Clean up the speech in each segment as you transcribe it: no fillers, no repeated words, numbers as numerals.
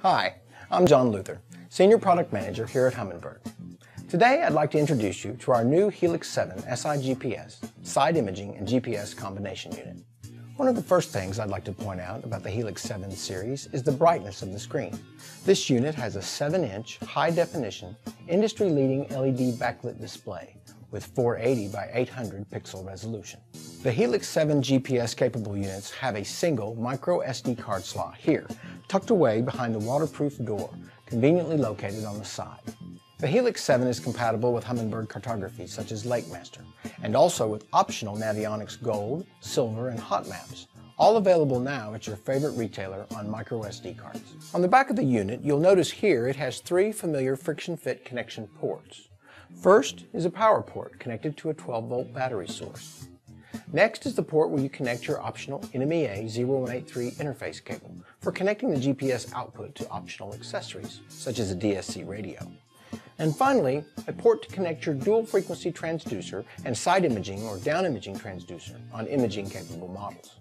Hi, I'm John Luther, Senior Product Manager here at Humminbird. Today I'd like to introduce you to our new Helix 7 SI GPS, side imaging and GPS combination unit. One of the first things I'd like to point out about the Helix 7 series is the brightness of the screen. This unit has a 7-inch, high-definition, industry-leading LED backlit display with 480 by 800 pixel resolution. The Helix 7 GPS-capable units have a single micro SD card slot here, tucked away behind the waterproof door, conveniently located on the side. The Helix 7 is compatible with Humminbird cartography such as LakeMaster, and also with optional Navionics Gold, Silver, and Hot Maps, all available now at your favorite retailer on micro SD cards. On the back of the unit, you'll notice here it has 3 familiar friction-fit connection ports. First is a power port connected to a 12-volt battery source. Next is the port where you connect your optional NMEA 0183 interface cable for connecting the GPS output to optional accessories, such as a DSC radio. And finally, a port to connect your dual frequency transducer and side imaging or down imaging transducer on imaging capable models.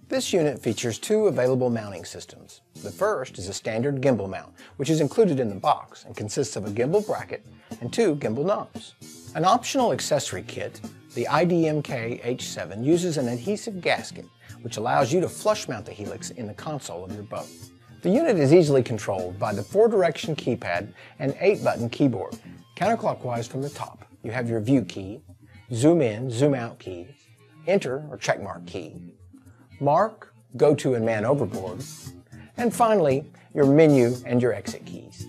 This unit features 2 available mounting systems. The first is a standard gimbal mount, which is included in the box and consists of a gimbal bracket and 2 gimbal knobs. An optional accessory kit, the IDMK H7, uses an adhesive gasket, which allows you to flush mount the Helix in the console of your boat. The unit is easily controlled by the 4-direction keypad and 8-button keyboard. Counterclockwise from the top, you have your view key, zoom in, zoom out keys, enter or checkmark key, mark, go to and man overboard, and finally, your menu and your exit keys.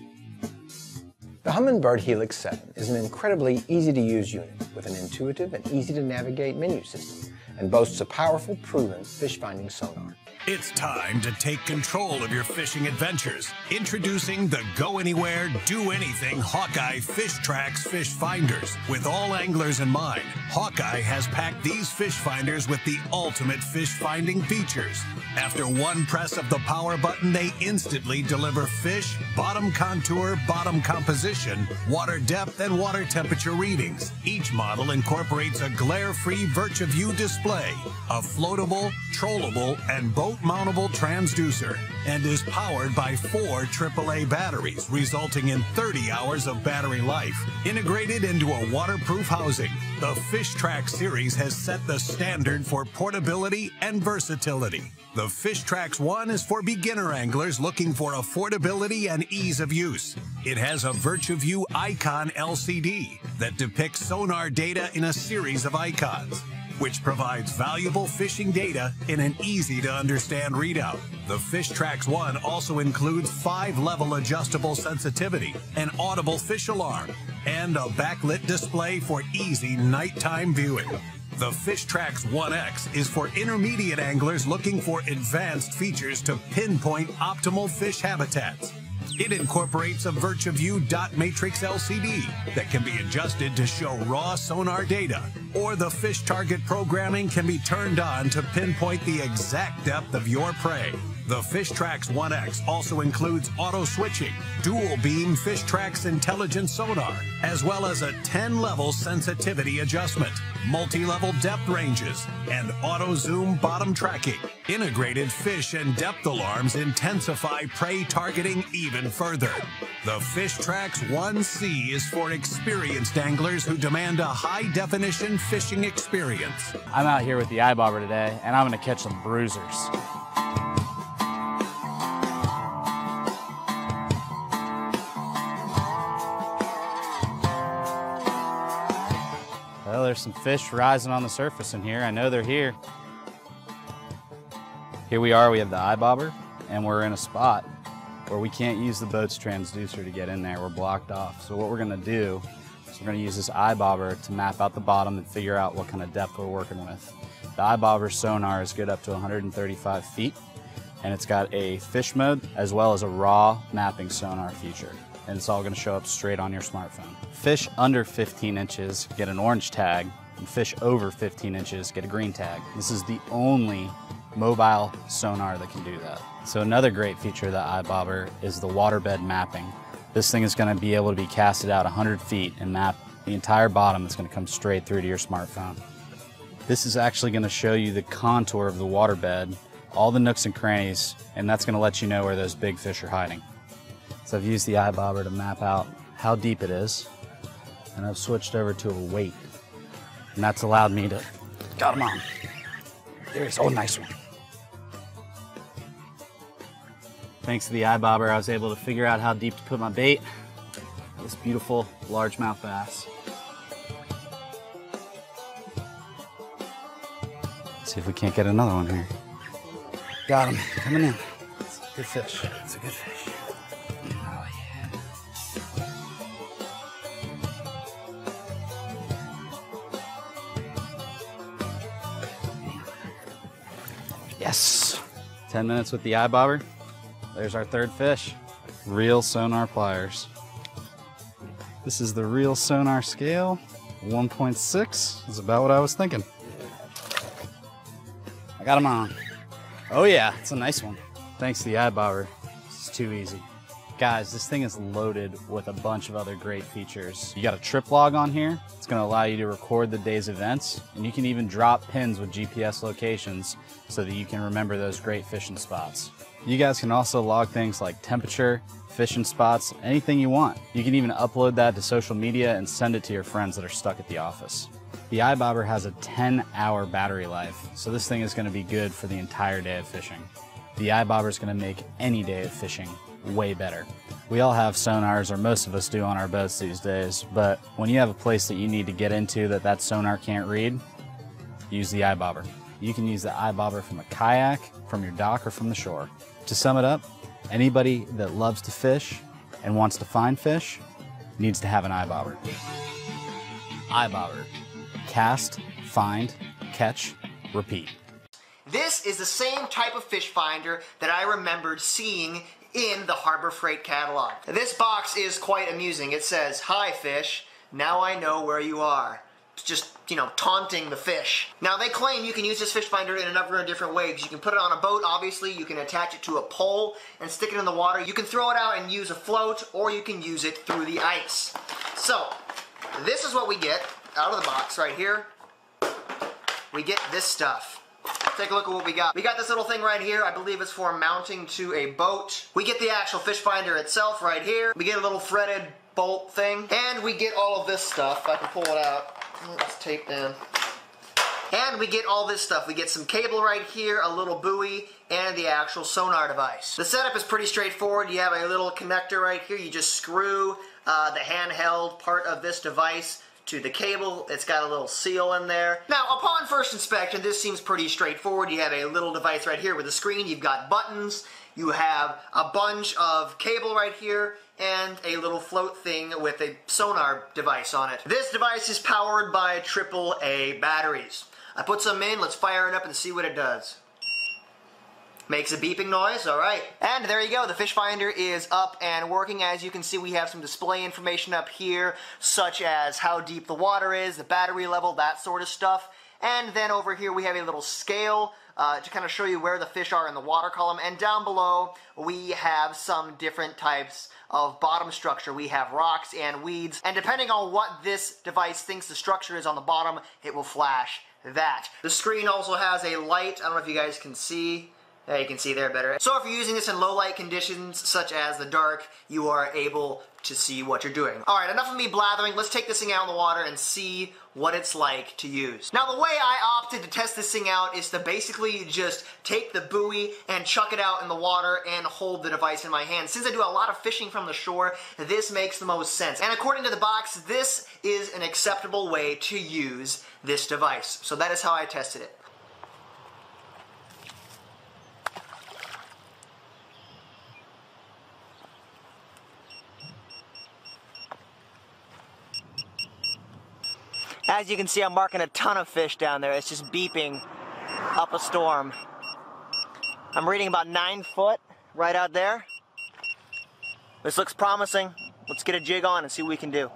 The Humminbird Helix 7 is an incredibly easy-to-use unit with an intuitive and easy-to-navigate menu system and boasts a powerful, proven fish-finding sonar. It's time to take control of your fishing adventures. Introducing the Go Anywhere, Do Anything HawkEye Fishtrax Fishfinders. With all anglers in mind, HawkEye has packed these fish finders with the ultimate fish finding features. After one press of the power button, they instantly deliver fish, bottom contour, bottom composition, water depth, and water temperature readings. Each model incorporates a glare-free VirtuView display, a floatable, trollable, and boat-mountable transducer, and is powered by 4 AAA batteries, resulting in 30 hours of battery life. Integrated into a waterproof housing, the Fishtrax series has set the standard for portability and versatility. The Fishtrax 1 is for beginner anglers looking for affordability and ease of use. It has a VirtuView icon LCD that depicts sonar data in a series of icons, which provides valuable fishing data in an easy-to-understand readout. The Fishtrax 1 also includes 5-level adjustable sensitivity, an audible fish alarm, and a backlit display for easy nighttime viewing. The Fishtrax 1X is for intermediate anglers looking for advanced features to pinpoint optimal fish habitats. It incorporates a VirtuView dot matrix LCD that can be adjusted to show raw sonar data, or the fish target programming can be turned on to pinpoint the exact depth of your prey. The Fishtrax 1X also includes auto switching, dual beam Fishtrax intelligent sonar, as well as a 10-level sensitivity adjustment, multi-level depth ranges, and auto zoom bottom tracking. Integrated fish and depth alarms intensify prey targeting even further. The Fishtrax 1C is for experienced anglers who demand a high-definition fishing experience. I'm out here with the iBobber today, and I'm going to catch some bruisers. Well, there's some fish rising on the surface in here. I know they're here. Here we are, we have the iBobber, and we're in a spot where we can't use the boat's transducer to get in there. We're blocked off. So what we're gonna do is we're gonna use this iBobber to map out the bottom and figure out what kind of depth we're working with. The iBobber sonar is good up to 135 feet, and it's got a fish mode as well as a raw mapping sonar feature. And it's all gonna show up straight on your smartphone. Fish under 15 inches get an orange tag, and fish over 15 inches get a green tag. This is the only mobile sonar that can do that. So another great feature of the iBobber is the waterbed mapping. This thing is gonna be able to be casted out 100 feet and map the entire bottom that's gonna come straight through to your smartphone. This is actually gonna show you the contour of the waterbed, all the nooks and crannies, and that's gonna let you know where those big fish are hiding. So I've used the eye bobber to map out how deep it is, and I've switched over to a weight, and that's allowed me to, got him on. There he is, oh, nice one. Thanks to the eye bobber, I was able to figure out how deep to put my bait. This beautiful largemouth bass. Let's see if we can't get another one here. Got him, coming in. It's a good fish. It's a good fish. Oh yeah. Yes. 10 minutes with the eye bobber. There's our third fish. ReelSonar pliers. This is the ReelSonar scale. 1.6 is about what I was thinking. I got him on. Oh yeah, it's a nice one. Thanks to the eye bobber, it's too easy. Guys, this thing is loaded with a bunch of other great features. You got a trip log on here. It's gonna allow you to record the day's events, and you can even drop pins with GPS locations so that you can remember those great fishing spots. You guys can also log things like temperature, fishing spots, anything you want. You can even upload that to social media and send it to your friends that are stuck at the office. The eye bobber has a 10-hour battery life, so this thing is gonna be good for the entire day of fishing. The eye bobber is gonna make any day of fishing way better. We all have sonars, or most of us do, on our boats these days, but when you have a place that you need to get into that sonar can't read, use the eye bobber. You can use the eye bobber from a kayak, from your dock, or from the shore. To sum it up, anybody that loves to fish and wants to find fish needs to have an eye bobber. Eye bobber. Cast, find, catch, repeat. This is the same type of fish finder that I remembered seeing in the Harbor Freight catalog. This box is quite amusing. It says, "Hi fish, now I know where you are." It's just, you know, taunting the fish. Now they claim you can use this fish finder in a number of different ways. You can put it on a boat, obviously. You can attach it to a pole and stick it in the water. You can throw it out and use a float, or you can use it through the ice. So, this is what we get out of the box right here. We get this stuff. Take a look at what we got. We got this little thing right here. I believe it's for mounting to a boat. We get the actual fish finder itself right here. We get a little threaded bolt thing. And we get all of this stuff. I can pull it out. It's taped down. And we get all this stuff. We get some cable right here, a little buoy, and the actual sonar device. The setup is pretty straightforward. You have a little connector right here. You just screw the handheld part of this device to the cable. It's got a little seal in there. Now, upon first inspection, this seems pretty straightforward. You have a little device right here with a screen. You've got buttons. You have a bunch of cable right here and a little float thing with a sonar device on it. This device is powered by AAA batteries. I put some in. Let's fire it up and see what it does. Makes a beeping noise, all right. And there you go, the fish finder is up and working. As you can see, we have some display information up here, such as how deep the water is, the battery level, that sort of stuff. And then over here we have a little scale to kind of show you where the fish are in the water column. And down below we have some different types of bottom structure. We have rocks and weeds. And depending on what this device thinks the structure is on the bottom, it will flash that. The screen also has a light. I don't know if you guys can see. Yeah, you can see there better. So if you're using this in low light conditions, such as the dark, you are able to see what you're doing. Alright, enough of me blathering. Let's take this thing out in the water and see what it's like to use. Now, the way I opted to test this thing out is to basically just take the buoy and chuck it out in the water and hold the device in my hand. Since I do a lot of fishing from the shore, this makes the most sense. And according to the box, this is an acceptable way to use this device. So that is how I tested it. As you can see, I'm marking a ton of fish down there. It's just beeping up a storm. I'm reading about 9 foot right out there. This looks promising. Let's get a jig on and see what we can do.